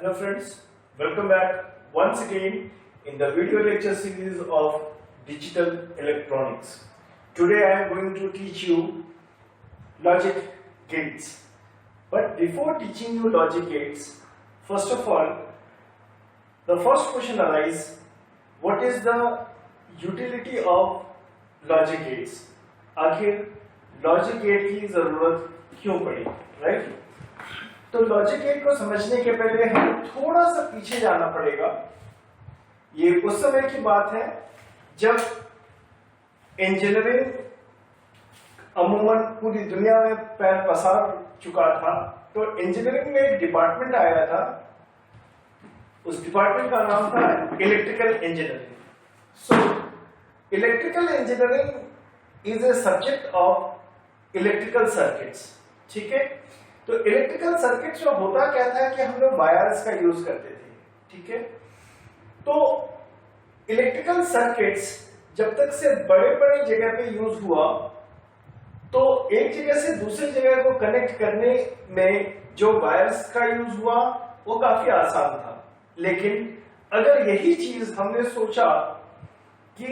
Hello friends, welcome back once again in the video lecture series of digital electronics. Today I am going to teach you logic gates. But before teaching you logic gates, first of all, the first question arises, what is the utility of logic gates? आखिर logic gate की जरूरत क्यों पड़ी, right? तो logic gate को समझने के पहले हमें थोड़ा सा पीछे जाना पड़ेगा। ये उस समय की बात है जब इंजीनियरिंग अमूमन पूरी दुनिया में पैर पसार चुका था। तो इंजीनियरिंग में एक डिपार्टमेंट आया था, उस डिपार्टमेंट का नाम था electrical engineering. So electrical engineering is a subject of electrical circuits, ठीक है? तो इलेक्ट्रिकल सर्किट्स में होता क्या था कि हम लोग वायर्स का यूज करते थे, ठीक है? तो इलेक्ट्रिकल सर्किट्स जब तक से बड़े बड़े जगह पे यूज हुआ तो एक जगह से दूसरी जगह को कनेक्ट करने में जो वायर्स का यूज हुआ वो काफी आसान था। लेकिन अगर यही चीज हमने सोचा कि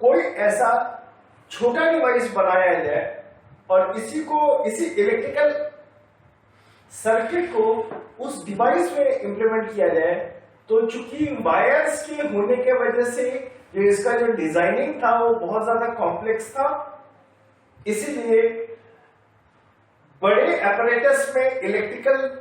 कोई ऐसा छोटा डिवाइस बनाया जाए और इसी इलेक्ट्रिकल सर्किट को उस डिवाइस में इंप्लीमेंट किया जाए, तो चूंकि वायर्स के होने के वजह से जो इसका जो डिजाइनिंग था वो बहुत ज्यादा कॉम्प्लेक्स था, इसीलिए बड़े एपरेटस में इलेक्ट्रिकल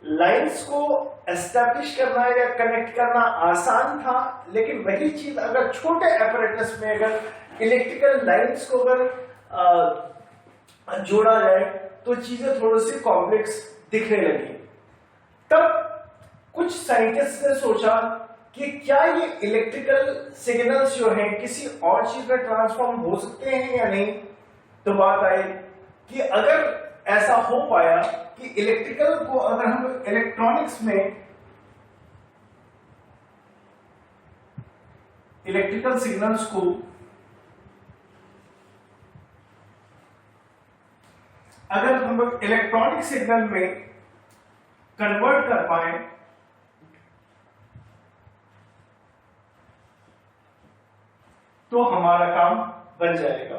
लाइंस को एस्टैब्लिश करना या कनेक्ट करना आसान था। लेकिन वही चीज अगर छोटे एपरेटस में अगर इलेक्ट्रिकल लाइंस को अगर जोड़ा जाए तो चीजें थोड़ी सी कॉम्प्लेक्स दिखने लगी। तब कुछ साइंटिस्ट ने सोचा कि क्या ये इलेक्ट्रिकल सिग्नल्स जो हैं किसी और चीज में ट्रांसफॉर्म हो सकते हैं या नहीं। तो बात आई कि अगर ऐसा हो पाया कि इलेक्ट्रिकल को अगर हम इलेक्ट्रॉनिक्स में इलेक्ट्रिकल सिग्नल्स को अगर हम लोग इलेक्ट्रॉनिक सिग्नल में कन्वर्ट कर पाए तो हमारा काम बन जाएगा,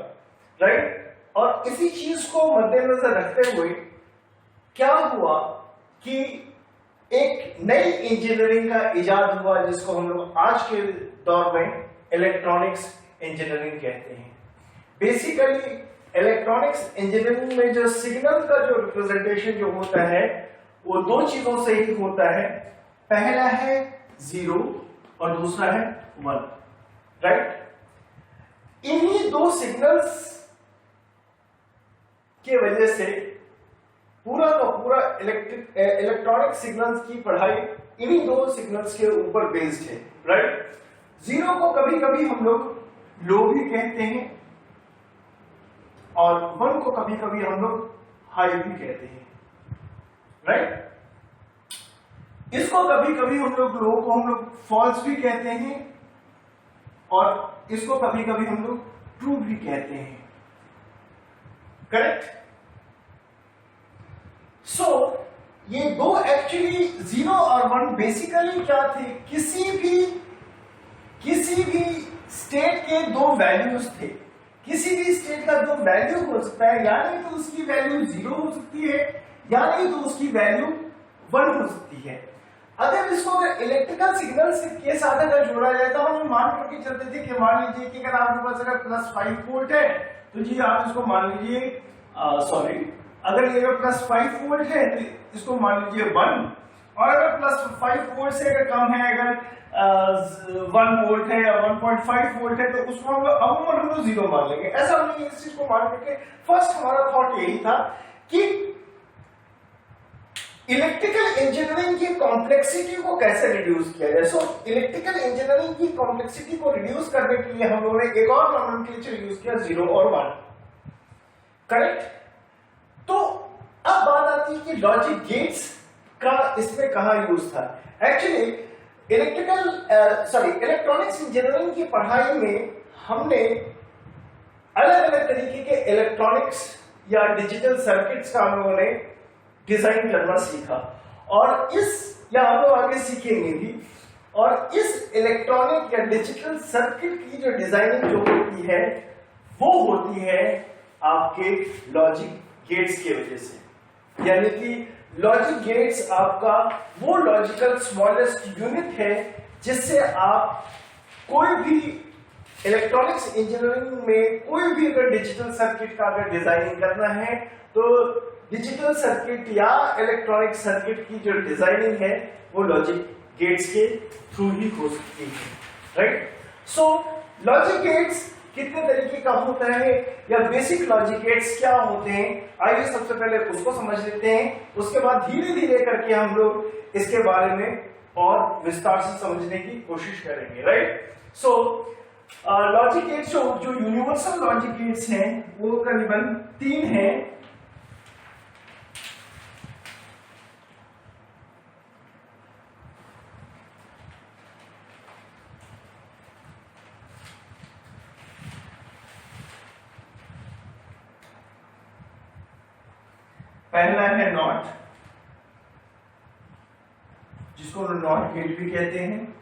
राइट? और इसी चीज को मद्देनजर रखते हुए क्या हुआ कि एक नई इंजीनियरिंग का इजाद हुआ जिसको हम लोग आज के दौर में इलेक्ट्रॉनिक्स इंजीनियरिंग कहते हैं। बेसिकली इलेक्ट्रॉनिक्स इंजीनियरिंग में जो सिग्नल का जो रिप्रेजेंटेशन जो होता है वो दो चीजों से ही होता है। पहला है 0 और दूसरा है 1, राइट? इन्हीं दो सिग्नल्स के वजह से पूरा का पूरा इलेक्ट्रॉनिक सिग्नल्स की पढ़ाई इन्हीं दो सिग्नल्स के ऊपर बेस्ड है, राइट? 0 को कभी कभी हम लोग लो भी कहते हैं और 1 को कभी कभी हम लोग हाई भी कहते हैं, राइट? इसको कभी कभी हम लोग लो को हम लोग फॉल्स भी कहते हैं और इसको कभी कभी हम लोग ट्रू भी कहते हैं, करेक्ट? सो ये दो एक्चुअली 0 और 1 बेसिकली क्या थे, किसी भी स्टेट के दो वैल्यूज थे। किसी भी स्टेट का दो वैल्यू हो सकता है, या नहीं तो उसकी वैल्यू 0 हो सकती है या नहीं तो उसकी वैल्यू 1 हो सकती है। अगर इसको अगर इलेक्ट्रिकल सिग्नल्स के साथ अगर जोड़ा जाए तो हम मान करके चलते थे कि मान लीजिए कि अगर आपके पास अगर +5 वोल्ट है तो जी आप इसको मान लीजिए अगर ये +5 वोल्ट है तो इसको मान लीजिए 1, और अगर +5 वोल्ट से अगर कम है, अगर 1 वोल्ट है या 1.5 वोल्ट है तो उसको हम लोग 0 मान लेंगे। ऐसा हम लोग इस चीज को मान करके फर्स्ट हमारा थॉट यही था कि इलेक्ट्रिकल इंजीनियरिंग की कॉम्प्लेक्सिटी को कैसे रिड्यूस किया जाए। सो इलेक्ट्रिकल इंजीनियरिंग की कॉम्प्लेक्सिटी को रिड्यूस करने के लिए हम लोगों ने एक और नॉमेनक्लेचर यूज किया, 0 और 1, करेक्ट? तो अब बात आती है कि लॉजिक गेट्स का इसमें कहां यूज था। एक्चुअली इलेक्ट्रॉनिक्स इंजीनियरिंग की पढ़ाई में हमने अलग अलग तरीके के इलेक्ट्रॉनिक्स या डिजिटल सर्किट्स का हम लोगों ने डिजाइन करना सीखा, और इस या हम लोग आगे सीखेंगे भी। और इस इलेक्ट्रॉनिक या डिजिटल सर्किट की जो डिजाइनिंग जो होती है वो होती है आपके लॉजिक गेट्स की वजह से। यानी कि लॉजिक गेट्स आपका वो लॉजिकल स्मॉलेस्ट यूनिट है जिससे आप कोई भी इलेक्ट्रॉनिक्स इंजीनियरिंग में कोई भी अगर डिजिटल सर्किट का अगर डिजाइनिंग करना है तो डिजिटल सर्किट या इलेक्ट्रॉनिक सर्किट की जो डिजाइनिंग है वो लॉजिक गेट्स के थ्रू ही हो सकती है, राइट। सो लॉजिक गेट्स कितने तरीके का होता है या बेसिक लॉजिक गेट्स क्या होते हैं, आइए सबसे पहले उसको समझ लेते हैं, उसके बाद धीरे धीरे करके हम लोग इसके बारे में और विस्तार से समझने की कोशिश करेंगे, राइट। सो लॉजिक गेट्स जो यूनिवर्सल लॉजिक गेट्स हैं वो करीबन 3 हैं। पहला है नॉट, जिसको नॉट गेट भी कहते हैं।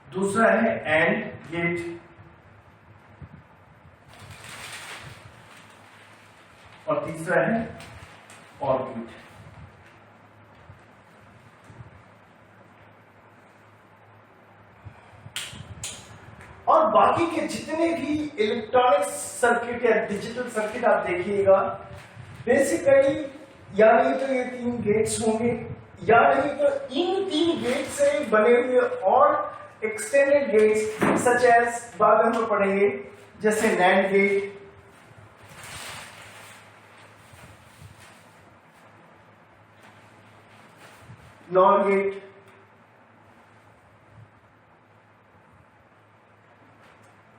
दूसरा है एंड गेट और तीसरा है और गेट। और बाकी के जितने भी इलेक्ट्रॉनिक सर्किट या डिजिटल सर्किट आप देखिएगा बेसिकली या नहीं तो ये 3 गेट्स होंगे या नहीं तो इन 3 गेट से बने हुए और एक्सटेंडेड गेट्स सच एज बाद में हम लोग पढ़ेंगे जैसे नैंड गेट, नॉर गेट,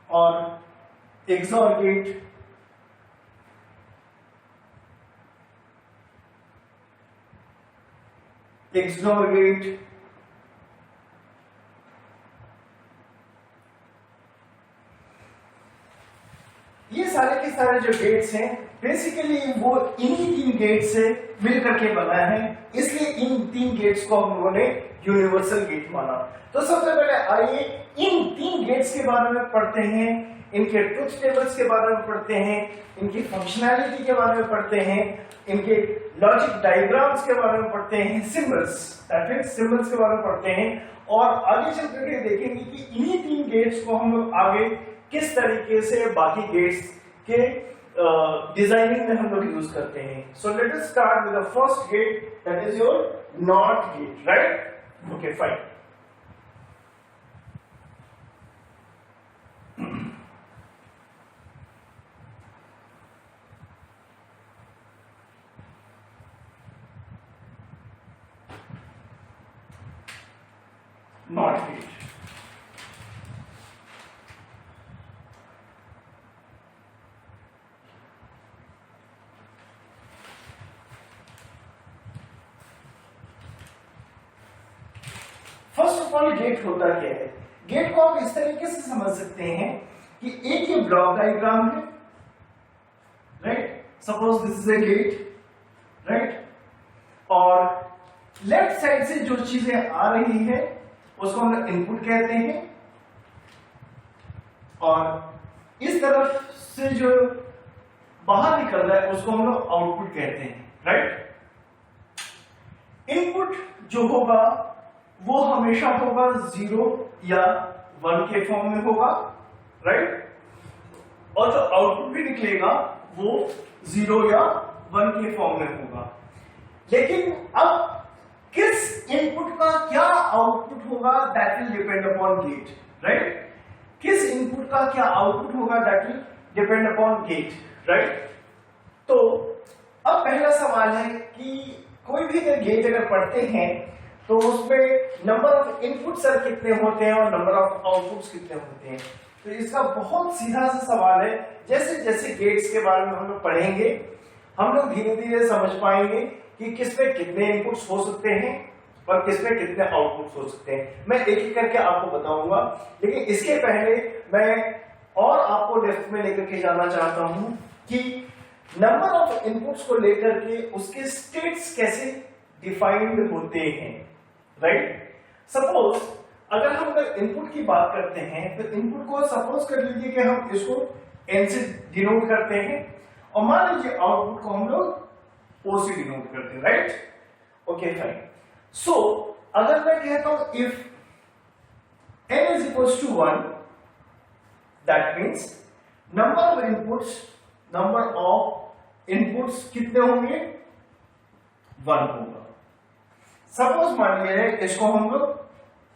और एक्सॉर गेट, एक्सॉर गेट, ये सारे के सारे जो गेट्स हैं बेसिकली वो इन्हीं 3 गेट से मिलकर के बना है, इसलिए इन 3 गेट्स को हम लोगों ने यूनिवर्सल गेट माना। तो सबसे पहले आइए इन 3 गेट्स के बारे में पढ़ते हैं, इनके ट्रुथ टेबल्स के बारे में पढ़ते हैं, इनकी फंक्शनैलिटी के बारे में पढ़ते हैं, इनके लॉजिक डायग्राम्स के बारे में पढ़ते हैं, सिंबल्स के बारे में पढ़ते हैं, और आगे चल करके देखेंगे कि इन्हीं 3 गेट्स को हम लोग आगे किस तरीके से बाकी गेट्स के डिजाइनिंग में हम लोग यूज करते हैं। So let us start with the first gate, that is your not gate, right. Okay fine. Not gate first of all gate होता क्या है? गेट को आप इस तरीके से समझ सकते हैं कि एक ये ब्लॉक डायग्राम है, right. Suppose this is a gate, right, और लेफ्ट साइड से जो चीजें आ रही है उसको हम लोग इनपुट कहते हैं, और इस तरफ से जो बाहर निकल रहा है उसको हम लोग आउटपुट कहते हैं, राइट। इनपुट जो होगा वो हमेशा होगा 0 या 1 के फॉर्म में होगा, राइट, और जो आउटपुट भी निकलेगा वो 0 या 1 के फॉर्म में होगा। लेकिन अब किस इनपुट का क्या आउटपुट होगा that will depend upon gate, right. किस इनपुट का क्या आउटपुट होगा that will depend upon gate, right. तो अब पहला सवाल है कि कोई भी गेट अगर पढ़ते हैं तो उसमें नंबर ऑफ इनपुट सर कितने होते हैं और नंबर ऑफ आउटपुट्स कितने होते हैं। तो इसका बहुत सीधा सा सवाल है, जैसे जैसे गेट्स के बारे में हम लोग पढ़ेंगे हम लोग धीरे धीरे समझ पाएंगे कि किसमें कितने इनपुट्स हो सकते हैं और किसमें कितने आउटपुट्स हो सकते हैं। मैं एक एक करके आपको बताऊंगा, लेकिन इसके पहले मैं और आपको डेप्थ में लेकर के जाना चाहता हूं कि नंबर ऑफ इनपुट्स को लेकर के उसके स्टेट्स कैसे डिफाइंड होते हैं, राइट। सपोज अगर हम इनपुट की बात करते हैं तो इनपुट को सपोज कर लीजिए कि हम इसको n से डिनोट करते हैं और मान लीजिए आउटपुट को हम लोग o से डिनोट करते हैं, राइट। Okay fine. सो अगर मैं कहता हूं if n is equals to 1, that means number of inputs कितने होंगे, 1 होगा। सपोज मान लीजिए इसको हम लोग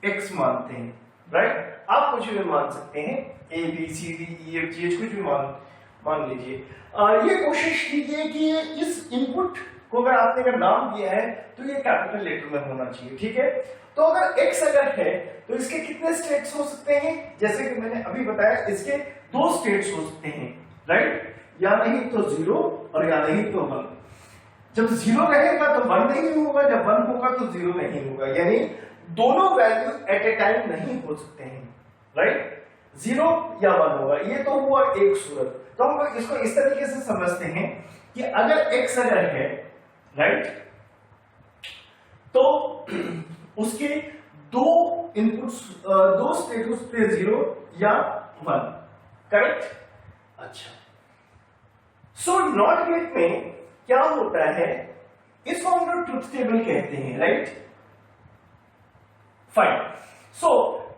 x मानते हैं, राइट। आप कुछ भी मान सकते हैं, a b c d e f g h कुछ भी मान लीजिए। ये कोशिश कीजिए कि इस इनपुट को अगर आपने अगर नाम दिया है तो ये कैपिटल लेटर में होना चाहिए, ठीक है। तो अगर x अगर है तो इसके कितने स्टेट्स हो सकते हैं, जैसे कि मैंने अभी बताया इसके 2 स्टेट्स हो सकते हैं, राइट। या नहीं तो 0 और या नहीं तो 1। जब 0 रहेगा तो 1 नहीं होगा, जब 1 होगा तो 0 नहीं होगा, यानी दोनों वैल्यू एट ए टाइम नहीं हो सकते हैं, राइट। 0 या 1 होगा, ये तो हुआ एक सूरत। तो हम इसको इस तरीके से समझते हैं कि अगर x अगर है, राइट, तो उसके 2 इनपुट्स 2 स्टेटस पे 0 या 1, करेक्ट। अच्छा, सो नॉट गेट में क्या होता है, इसको हम लोग ट्रुथ टेबल कहते हैं, right. Fine. So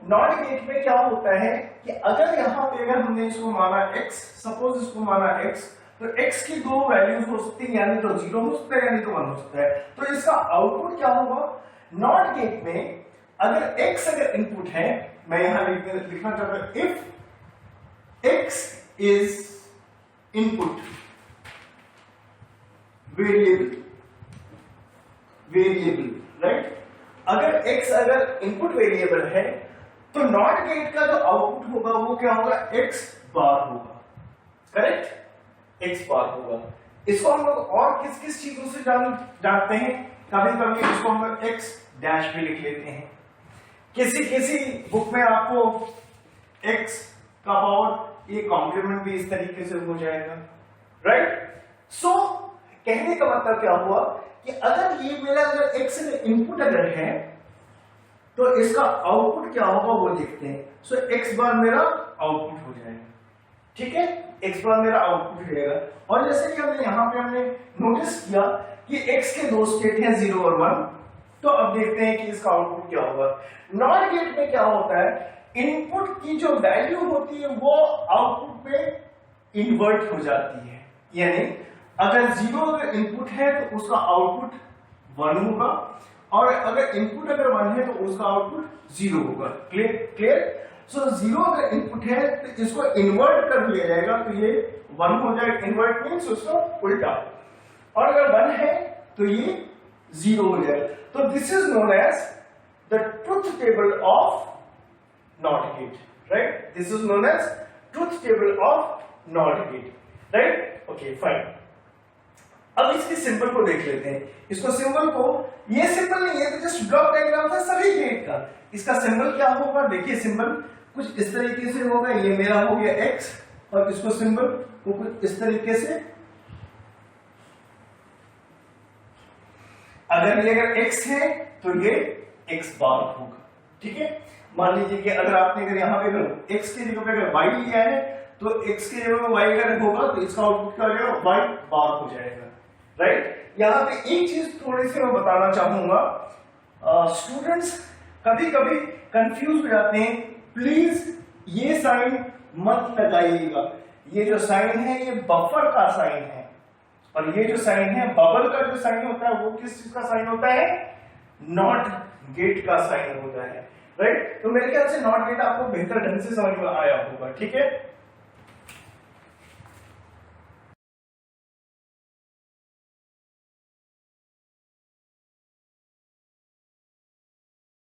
not gate में क्या होता है कि अगर यहां पे अगर हमने इसको माना x, सपोज इसको माना x, तो x की 2 वैल्यूज हो सकती है, यानी तो 0 हो सकता है यानी तो 1 हो सकता है। तो इसका आउटपुट क्या होगा, नॉट गेट में अगर x अगर इनपुट है, मैं यहां लिखना चाहता हूं if x is input variable, right. अगर x अगर इनपुट वेरिएबल है तो नॉट गेट का जो आउटपुट होगा वो क्या होगा, x बार होगा, करेक्ट, x बार होगा। इसको हम लोग और किस किस चीजों से जानते हैं, कभी कभी इसको हम लोग x डैश भी लिख लेते हैं। किसी बुक में आपको x का पावर ये कॉम्प्लीमेंट भी इस तरीके से हो जाएगा, राइट। सो कहने का मतलब क्या हुआ कि अगर ये मेरा अगर x इनपुट अगर है तो इसका आउटपुट क्या होगा वो देखते हैं। सो x बार मेरा आउटपुट हो जाएगा, ठीक है, x बार मेरा आउटपुट हो जाएगा। और जैसे कि हमने यहां पे हमने नोटिस किया कि x के 2 स्टेट हैं 0 और 1, तो अब देखते हैं कि इसका आउटपुट क्या होगा। नॉट गेट में क्या होता है, इनपुट की जो वैल्यू होती है वो आउटपुट पे इन्वर्ट हो जाती है, यानी अगर 0 अगर इनपुट है तो उसका आउटपुट 1 होगा, और अगर इनपुट अगर 1 है तो उसका आउटपुट 0 होगा। क्लियर। सो 0 अगर इनपुट है तो इसको इन्वर्ट कर दिया जाएगा, तो ये 1 हो जाएगा। इन्वर्ट मीन्स उसका उल्टा, और अगर 1 है तो ये 0 हो जाएगा। तो this is known as the truth table of not gate, right. This is known as truth table of not gate, right. Okay fine. अब इसके सिंबल को देख लेते हैं। इसको सिंबल को, ये सिंबल नहीं है तो जस्ट ब्लॉक डायग्राम था सभी गेट का। इसका सिंबल क्या होगा, देखिए सिंबल कुछ इस तरीके से होगा, ये मेरा हो गया x, और इसको सिंबल को कुछ इस तरीके से, अगर ये अगर x है तो ये x बार होगा, ठीक है। मान लीजिए कि अगर आपने अगर यहां पे अगर x के जगह पे अगर y लिया है तो x के जगह पे y अगर होगा तो इसका आउटपुट क्या हो जाएगा, y बार हो जाएगा, राइट। यहां पे एक चीज थोड़ी सी मैं बताना चाहूंगा, स्टूडेंट्स कभी कभी कंफ्यूज हो जाते हैं, प्लीज ये साइन मत लगाइएगा। ये जो साइन है ये बफर का साइन है, और ये जो साइन है बबल का जो साइन होता है वो किस चीज का साइन होता है, नॉट गेट का साइन होता है, राइट। तो मेरे ख्याल से नॉट गेट आपको बेहतर ढंग से समझ में आया होगा, ठीक है।